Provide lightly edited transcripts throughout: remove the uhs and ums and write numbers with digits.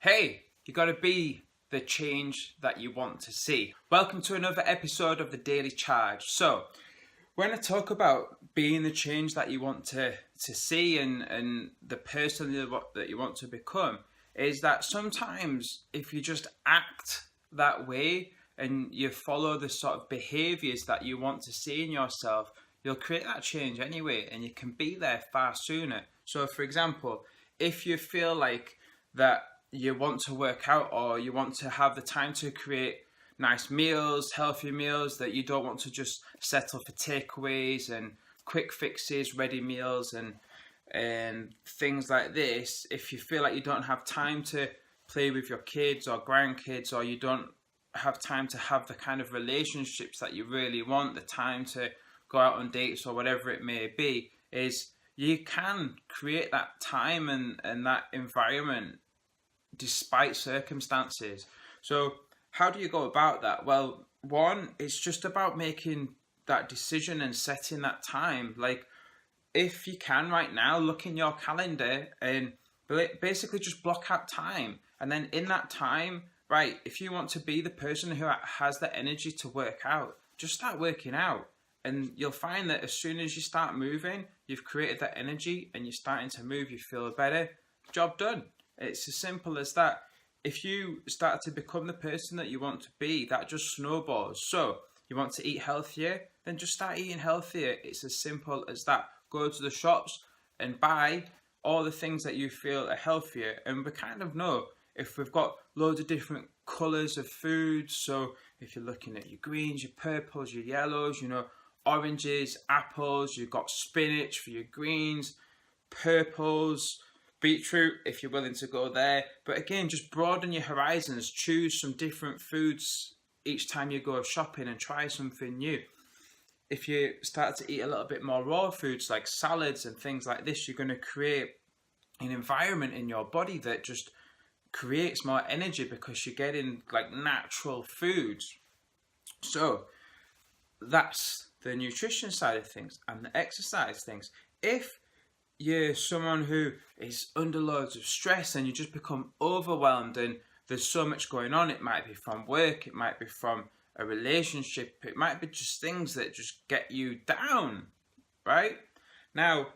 Hey, you gotta be the change that you want to see. Welcome to another episode of the Daily Charge. So, when I talk about being the change that you want to see and the person that you want to become, is that sometimes if you just act that way and you follow the sort of behaviors that you want to see in yourself, you'll create that change anyway and you can be there far sooner. So, for example, if you feel like that you want to work out or you want to have the time to create nice meals, healthy meals, that you don't want to just settle for takeaways and quick fixes, ready meals and things like this. If you feel like you don't have time to play with your kids or grandkids, or you don't have time to have the kind of relationships that you really want, the time to go out on dates or whatever it may be, is you can create that time and that environment despite circumstances. So how do you go about that? Well, one, it's just about making that decision and setting that time. Like, if you can right now, look in your calendar and basically just block out time. And then in that time, right, if you want to be the person who has the energy to work out, just start working out. And you'll find that as soon as you start moving, you've created that energy and you're starting to move, you feel better, job done. It's as simple as that. If you start to become the person that you want to be, that just snowballs. So you want to eat healthier, then just start eating healthier. It's as simple as that. Go to the shops and buy all the things that you feel are healthier. And we kind of know if we've got loads of different colours of foods. So if you're looking at your greens, your purples, your yellows, oranges, apples, you've got spinach for your greens, purples, beetroot if you're willing to go there. But again, just broaden your horizons. Choose some different foods each time you go shopping and try something new. If you start to eat a little bit more raw foods like salads and things like this, you're going to create an environment in your body that just creates more energy because you're getting like natural foods. So that's the nutrition side of things and the exercise things. If you're someone who is under loads of stress and you just become overwhelmed and there's so much going on, it might be from work, it might be from a relationship, it might be just things that just get you down, right? Now,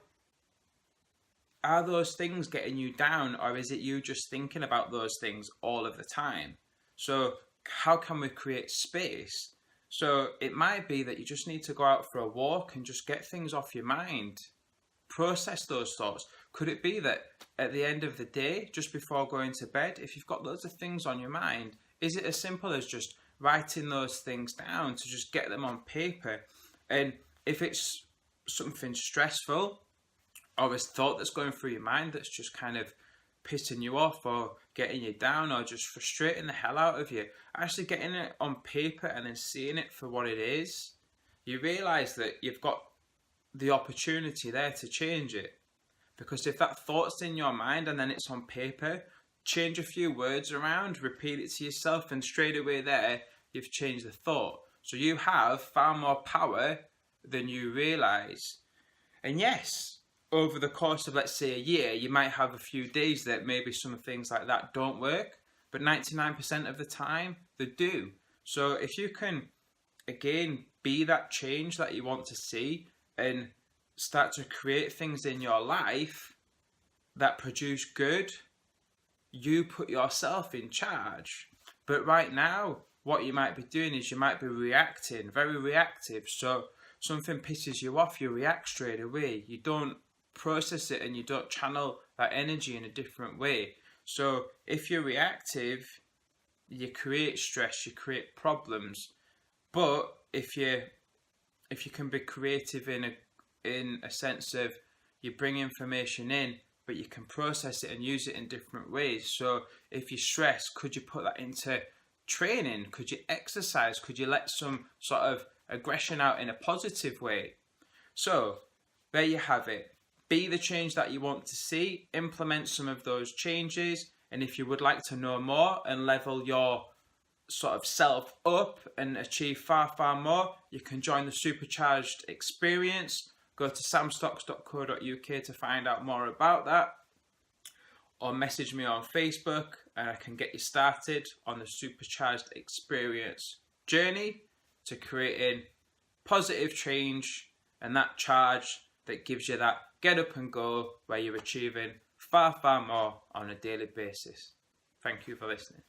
are those things getting you down, or is it you just thinking about those things all of the time? So how can we create space? So it might be that you just need to go out for a walk and just get things off your mind. Process those thoughts. Could it be that at the end of the day, just before going to bed, if you've got loads of things on your mind, is it as simple as just writing those things down to just get them on paper? And if it's something stressful or a thought that's going through your mind that's just kind of pissing you off or getting you down or just frustrating the hell out of you, actually getting it on paper and then seeing it for what it is, you realise that you've got the opportunity there to change it. Because if that thought's in your mind and then it's on paper, change a few words around, repeat it to yourself, and straight away there you've changed the thought. So you have far more power than you realise. And yes, over the course of, let's say, a year, you might have a few days that maybe some things like that don't work, but 99% of the time they do. So if you can again be that change that you want to see and start to create things in your life that produce good, you put yourself in charge. But right now, what you might be doing is you might be reacting, very reactive. So something pisses you off, you react straight away. You don't process it and you don't channel that energy in a different way. So if you're reactive, you create stress, you create problems. But if you can be creative in a sense of you bring information in, but you can process it and use it in different ways. So if you're stressed, could you put that into training? Could you exercise? Could you let some sort of aggression out in a positive way? So there you have it. Be the change that you want to see, implement some of those changes, and if you would like to know more and level your sort of self up and achieve far more, you can join the Supercharged experience. Go to samstocks.co.uk to find out more about that, or message me on Facebook and I can get you started on the supercharged experience journey to creating positive change and that charge that gives you that get up and go where you're achieving far more on a daily basis. Thank you for listening.